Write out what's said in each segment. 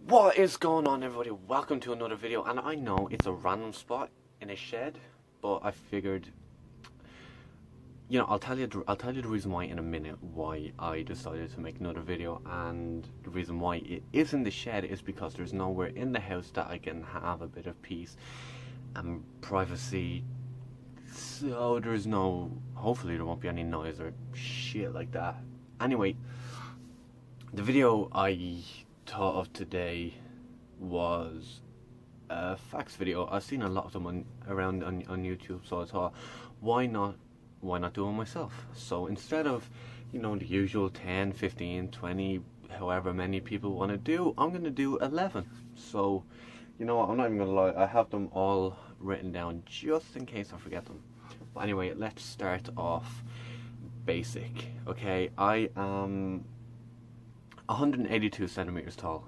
What is going on, everybody? Welcome to another video. And I know it's a random spot in a shed, but I figured, I'll tell you the reason why in a minute, why I decided to make another video. And the reason why it is in the shed is because there's nowhere in the house that I can have a bit of peace and privacy. So there's no, hopefully there won't be any noise or shit like that. Anyway, the video I thought of today was a facts video. I've seen a lot of them around on YouTube, so I thought, why not do it myself? So instead of, the usual 10, 15, 20, however many people want to do, I'm going to do 11. So, you know what, I'm not even going to lie, I have them all written down just in case I forget them. But anyway, let's start off basic. Okay, I am 182 centimeters tall.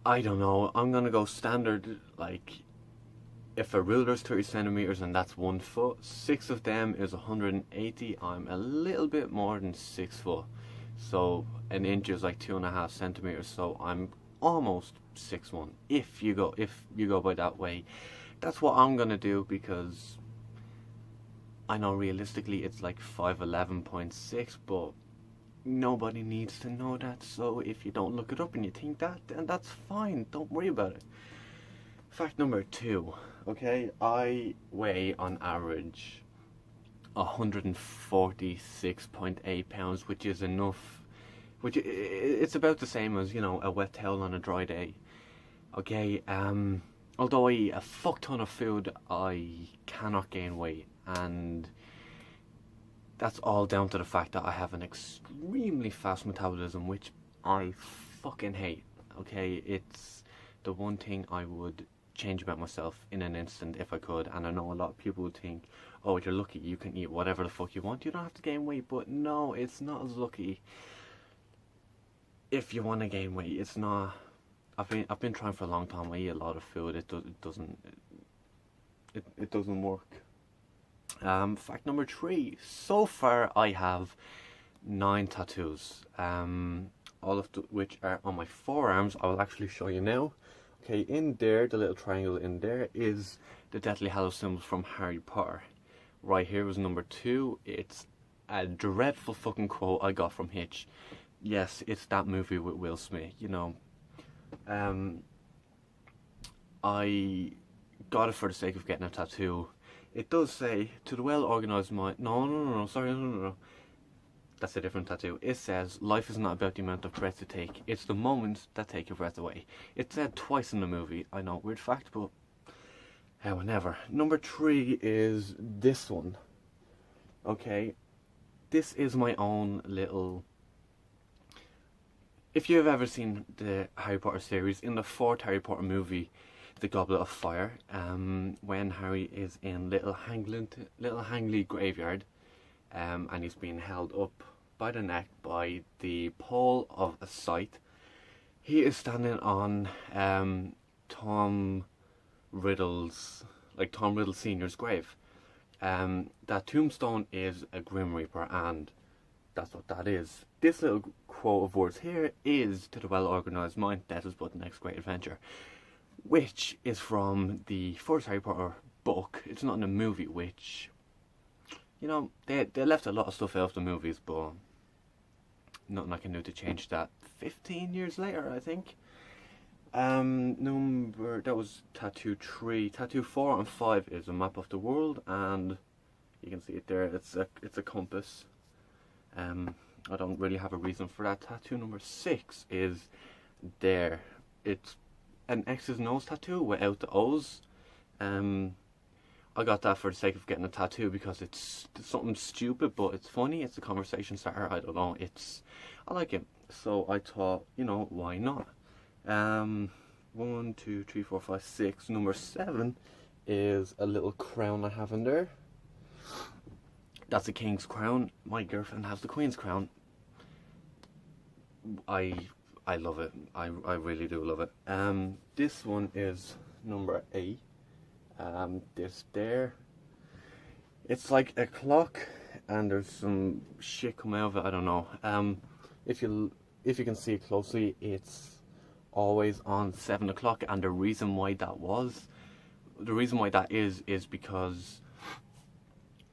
I don't know, I'm gonna go standard. Like, if a ruler's 30 centimeters and that's 1 foot, 6 of them is 180. I'm a little bit more than 6 foot, so an inch is like 2.5 centimeters, so I'm almost 6'1". If you go by that way, that's what I'm gonna do, because I know realistically it's like 5'11.6, but nobody needs to know that. So if you don't look it up and you think that, then that's fine, don't worry about it. Fact number 2. Okay, I weigh on average 146.8 pounds, which is enough, it's about the same as, a wet towel on a dry day. Okay, although I eat a fuck ton of food, I cannot gain weight, and that's all down to the fact that I have an extremely fast metabolism, which I fucking hate. Okay, it's the one thing I would change about myself in an instant if I could. And I know a lot of people would think, oh, you're lucky, you can eat whatever the fuck you want, you don't have to gain weight. But no, it's not as lucky. If you want to gain weight, it's not. I've been trying for a long time. I eat a lot of food. It doesn't work. Fact number 3. So far, I have 9 tattoos. All of which are on my forearms. I will actually show you now. Okay, in there, the little triangle in there is the Deathly Hallows symbol from Harry Potter. Right here was number 2. It's a dreadful fucking quote I got from Hitch. Yes, it's that movie with Will Smith. I got it for the sake of getting a tattoo. It does say, to the well-organised mind... No, sorry, no. That's a different tattoo. It says, life is not about the amount of breath you take, it's the moments that take your breath away. It's said twice in the movie. I know, weird fact, but whatever. Number 3 is this one. Okay, this is my own little... If you have ever seen the Harry Potter series, in the 4th Harry Potter movie, The Goblet of Fire, when Harry is in Little Hangley graveyard, and he's being held up by the neck by the pole of a scythe, he is standing on Tom Riddle Senior's grave. That tombstone is a Grim Reaper, and that's what that is. This little quote of words here is, to the well-organised mind, death is but the next great adventure, which is from the first Harry Potter book. It's not in the movie, which, they left a lot of stuff out of the movies, but nothing I can do to change that. 15 years later, I think. That was tattoo 3. Tattoo 4 and 5 is a map of the world, and you can see it there. It's a compass. I don't really have a reason for that. Tattoo number 6 is there. It's an X's nose tattoo without the O's. I got that for the sake of getting a tattoo because it's something stupid, but it's funny. It's a conversation starter. I don't know. I like it. So I thought, why not? 1, 2, 3, 4, 5, 6. Number 7 is a little crown I have in there. That's a king's crown. My girlfriend has the queen's crown. I love it. I really do love it. This one is number 8. This there, it's like a clock, and there's some shit coming out of it. I don't know. If if you can see it closely, it's always on 7 o'clock, and the reason why that is because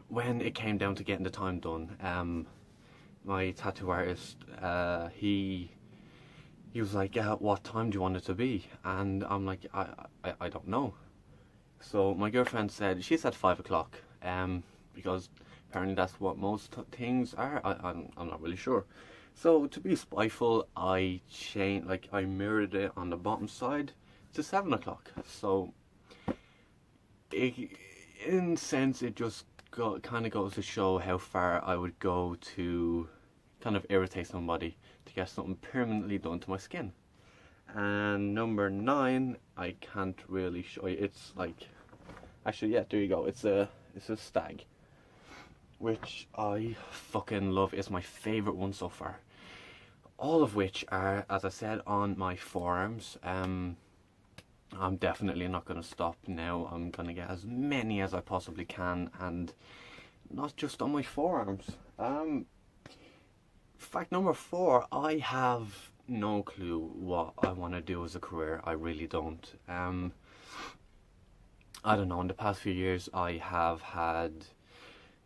when it came down to getting the time done, my tattoo artist, he was like, yeah, what time do you want it to be? And I'm like, I don't know. So my girlfriend said, she said 5 o'clock, because apparently that's what most things are. I'm not really sure. So to be spiteful, I mirrored it on the bottom side to 7 o'clock. So in a sense, it just kind of goes to show how far I would go to kind of irritate somebody to get something permanently done to my skin. And number 9, I can't really show you. It's like, actually, yeah, there you go. It's a stag, which I fucking love. It's my favorite one so far. All of which are, as I said, on my forearms. I'm definitely not going to stop now. I'm going to get as many as I possibly can, and not just on my forearms. Fact number 4, I have no clue what I want to do as a career. I really don't. I don't know, in the past few years I have had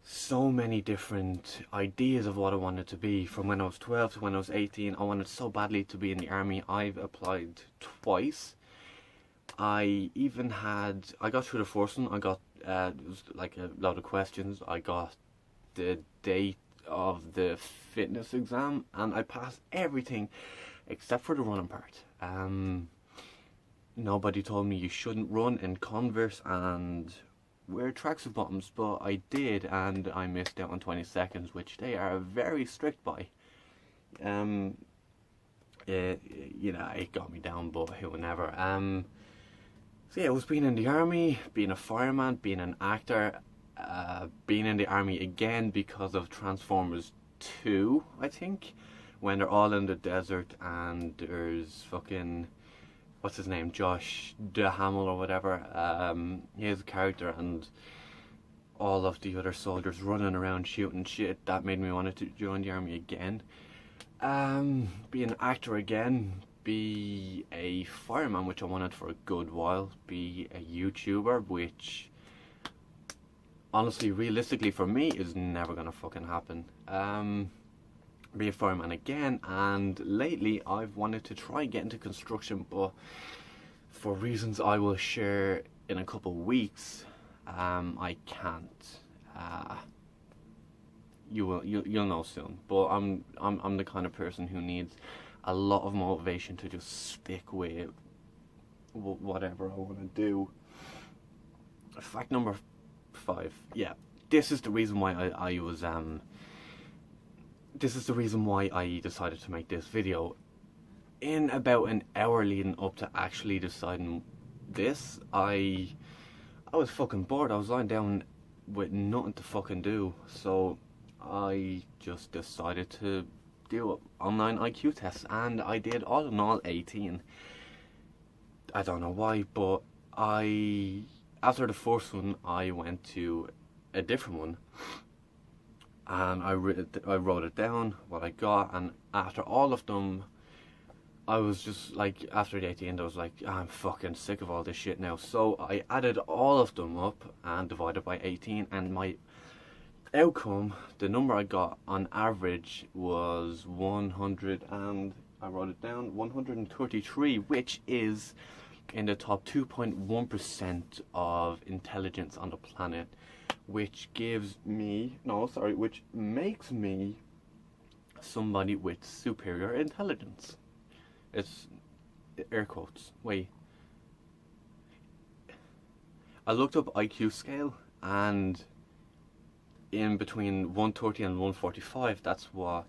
so many different ideas of what I wanted to be. From when I was 12 to when I was 18, I wanted so badly to be in the army. I've applied twice. I got through the first one. I got, it was like a lot of questions. I got the date of the fitness exam, and I passed everything except for the running part. Nobody told me you shouldn't run in Converse and wear tracksuit bottoms, but I did, and I missed out on 20 seconds, which they are very strict by. It got me down, but whoever. So yeah, it was being in the army, being a fireman, being an actor, being in the army again because of Transformers 2, I think, when they're all in the desert and there's fucking, what's his name, Josh Duhamel or whatever, his character, and all of the other soldiers running around shooting shit. That made me want to join the army again. Be an actor again, be a fireman, which I wanted for a good while, be a YouTuber, which honestly, realistically for me, is never gonna fucking happen. Be a fireman again, and lately I've wanted to try and get into construction, but for reasons I will share in a couple of weeks, I can't. You'll know soon. But I'm the kind of person who needs a lot of motivation to just stick with whatever I want to do. Fact number 5. Yeah, this is the reason why this is the reason why I decided to make this video. In about an hour leading up to actually deciding this, I was fucking bored. I was lying down with nothing to fucking do, so I just decided to do an online IQ test, and I did all in all 18. I don't know why, but after the first one I went to a different one, and I wrote it down, what I got, and after all of them, I was just like, after the 18th, I was like, I'm fucking sick of all this shit now. So I added all of them up and divided by 18, and my outcome, the number I got on average was 100, and I wrote it down, 133, which is in the top 2.1% of intelligence on the planet, which which makes me somebody with superior intelligence. It's air quotes. Wait. I looked up IQ scale, and in between 130 and 145, that's what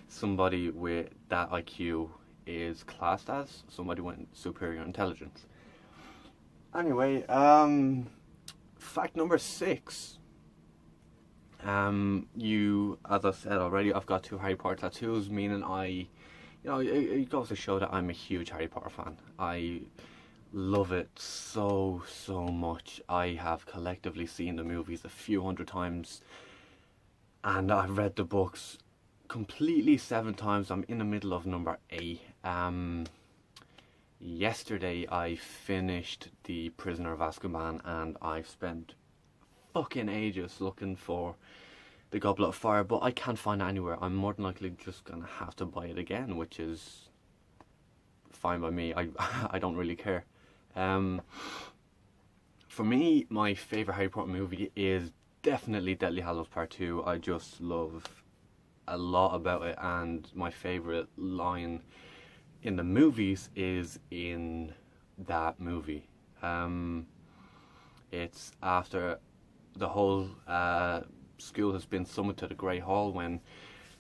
somebody with that IQ is classed as, somebody with superior intelligence. Anyway, fact number 6. As I said already, I've got 2 Harry Potter tattoos, meaning it goes to show that I'm a huge Harry Potter fan. I love it so much. I have collectively seen the movies a few hundred times, and I've read the books completely 7 times. I'm in the middle of number 8. Yesterday I finished The Prisoner of Azkaban, and I've spent fucking ages looking for The Goblet of Fire, but I can't find it anywhere. I'm more than likely just gonna have to buy it again, which is fine by me. I don't really care. For me, my favourite Harry Potter movie is definitely Deathly Hallows Part 2. I just love a lot about it, and my favourite line in the movies is in that movie. It's after the whole school has been summoned to the Great Hall, when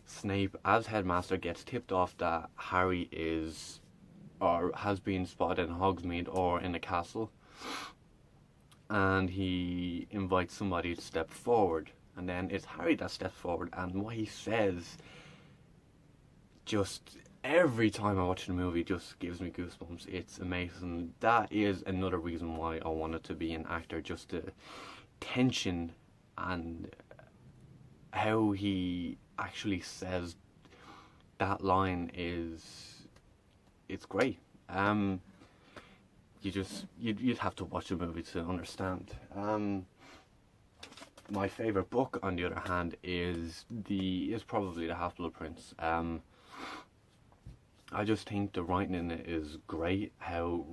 Snape, as headmaster, gets tipped off that Harry is or has been spotted in Hogsmeade or in the castle, and he invites somebody to step forward, and then it's Harry that steps forward, and what he says, just every time I watch the movie, just gives me goosebumps. It's amazing. That is another reason why I wanted to be an actor, just the tension and how he actually says that line it's great. You'd have to watch the movie to understand. My favorite book, on the other hand, is probably The Half-Blood Prince. I just think the writing in it is great. How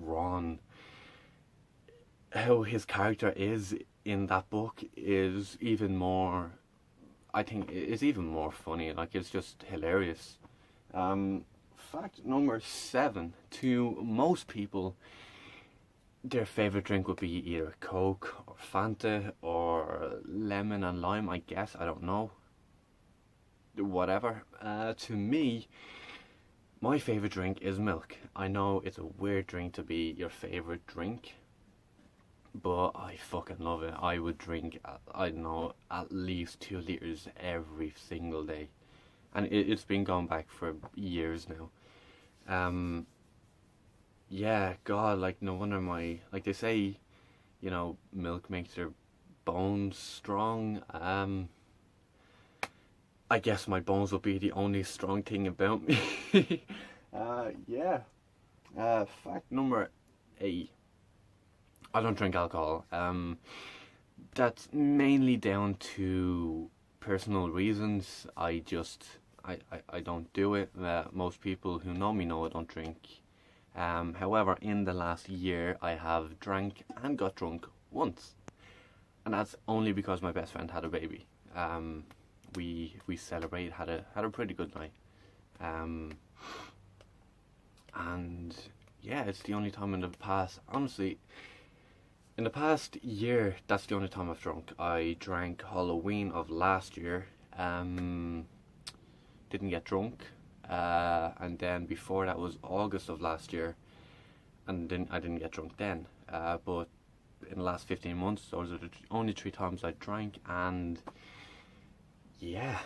his character is in that book is even more. I think it's even more funny. Like, it's just hilarious. Fact number 7: to most people, their favorite drink would be either Coke or Fanta or lemon and lime, I guess. I don't know. Whatever. To me, my favorite drink is milk. I know it's a weird drink to be your favorite drink, but I fucking love it. I would drink, I don't know, at least 2 liters every single day. And it's been going back for years now. Yeah, God, like, no wonder like they say, milk makes your bones strong. I guess my bones will be the only strong thing about me. Yeah. Fact number 8: I don't drink alcohol. That's mainly down to personal reasons. I don't do it. Most people who know me know I don't drink. However, in the last year, I have drank and got drunk once, and that's only because my best friend had a baby. We celebrated, had a pretty good night, and yeah, it's the only time in the past. Honestly, in the past year, that's the only time I've drunk. I drank Halloween of last year. Didn't get drunk. And then before that was August of last year, and then I didn't get drunk then. But in the last 15 months, those are the only 3 times I drank, and yeah,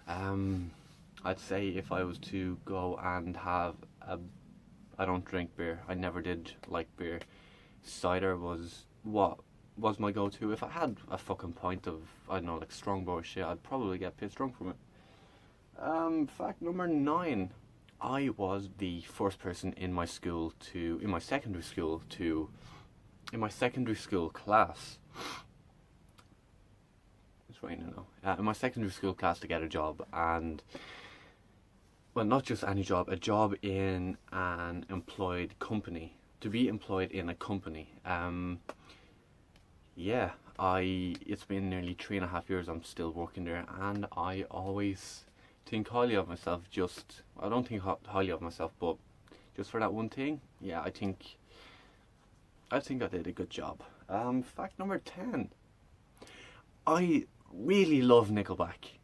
I'd say if I was to go and have I don't drink beer. I never did like beer. Cider was what was my go-to. If I had a fucking pint of, I don't know, like Strongbow shit, I'd probably get pissed drunk from it. Fact number 9: I was the first person in my secondary school class. It's raining now. In my secondary school class to get a job, and well, not just any job, a job in an employed company. To be employed in a company. Yeah, it's been nearly 3.5 years. I'm still working there, and I always think highly of myself. I don't think highly of myself, but just for that one thing, yeah, I think I did a good job. Fact number 10: I really love Nickelback.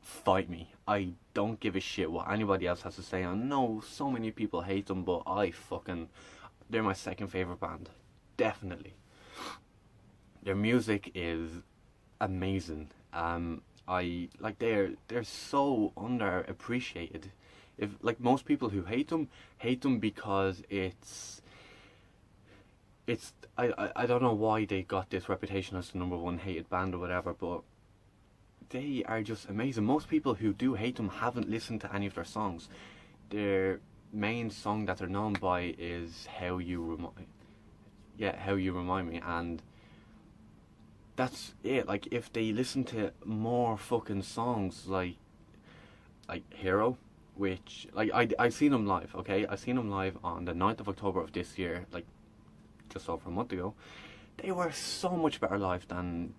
Fight me. I don't give a shit what anybody else has to say. I know so many people hate them, but they're my second favorite band. Definitely. Their music is amazing. They're so underappreciated. If, like, most people who hate them because I don't know why they got this reputation as the #1 hated band or whatever, but they are just amazing. Most people who do hate them haven't listened to any of their songs. Their main song that they're known by is How You Remind Me, and that's it. Like, if they listen to more fucking songs like Hero, which, like, I seen them live, okay? I seen them live on the 9th of October of this year, like just over a month ago. They were so much better live than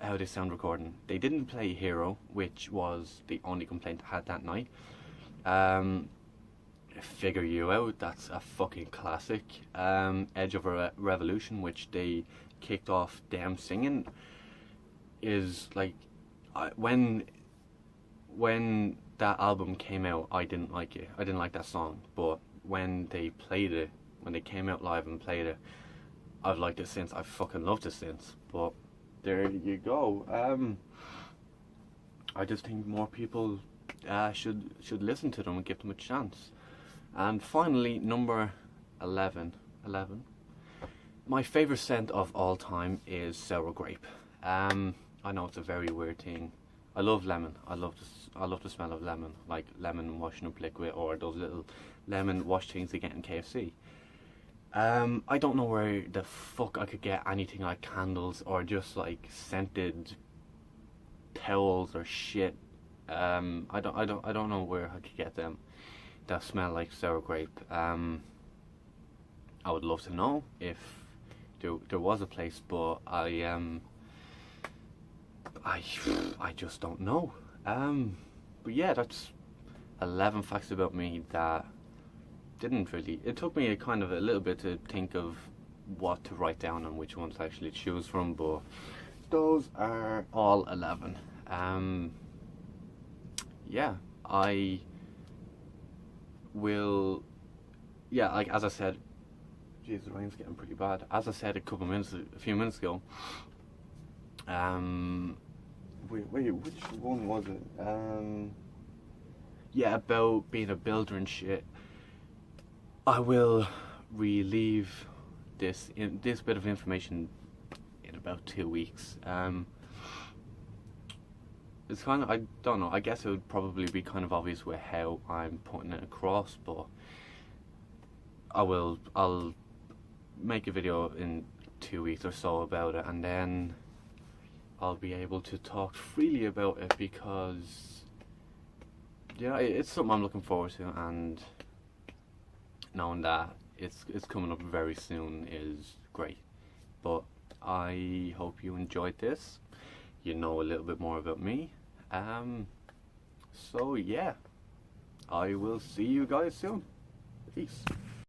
how they sound recording. They didn't play Hero, which was the only complaint I had that night. Figure You Out, that's a fucking classic. Edge of a Revolution, which they kicked off them singing, is like, when that album came out, I didn't like it. I didn't like that song, but when they played it, when they came out live and played it, I've liked it since. I've fucking loved it since. But there you go. I just think more people should listen to them and give them a chance. And finally, number 11. My favourite scent of all time is sour grape. I know it's a very weird thing. I love lemon. I love the smell of lemon, like lemon washing up liquid, or those little lemon wash things they get in KFC. I don't know where the fuck I could get anything like candles or just like scented towels or shit. I don't know where I could get them that smell like sour grape. I would love to know if there was a place, but I just don't know. But yeah, that's 11 facts about me that didn't really. It took me a little bit to think of what to write down and which ones to actually choose from, but those are all 11. Yeah, I will. Yeah, like as I said, jeez, the rain's getting pretty bad. As I said a few minutes ago. Wait, which one was it? Yeah, about being a builder and shit. I will relieve this bit of information in about 2 weeks. It's kind of, I don't know, I guess it would probably be kind of obvious with how I'm putting it across, but I'll make a video in 2 weeks or so about it, and then I'll be able to talk freely about it, because yeah, it's something I'm looking forward to, and knowing that it's coming up very soon is great. But I hope you enjoyed this. You know a little bit more about me. So yeah, I will see you guys soon. Peace.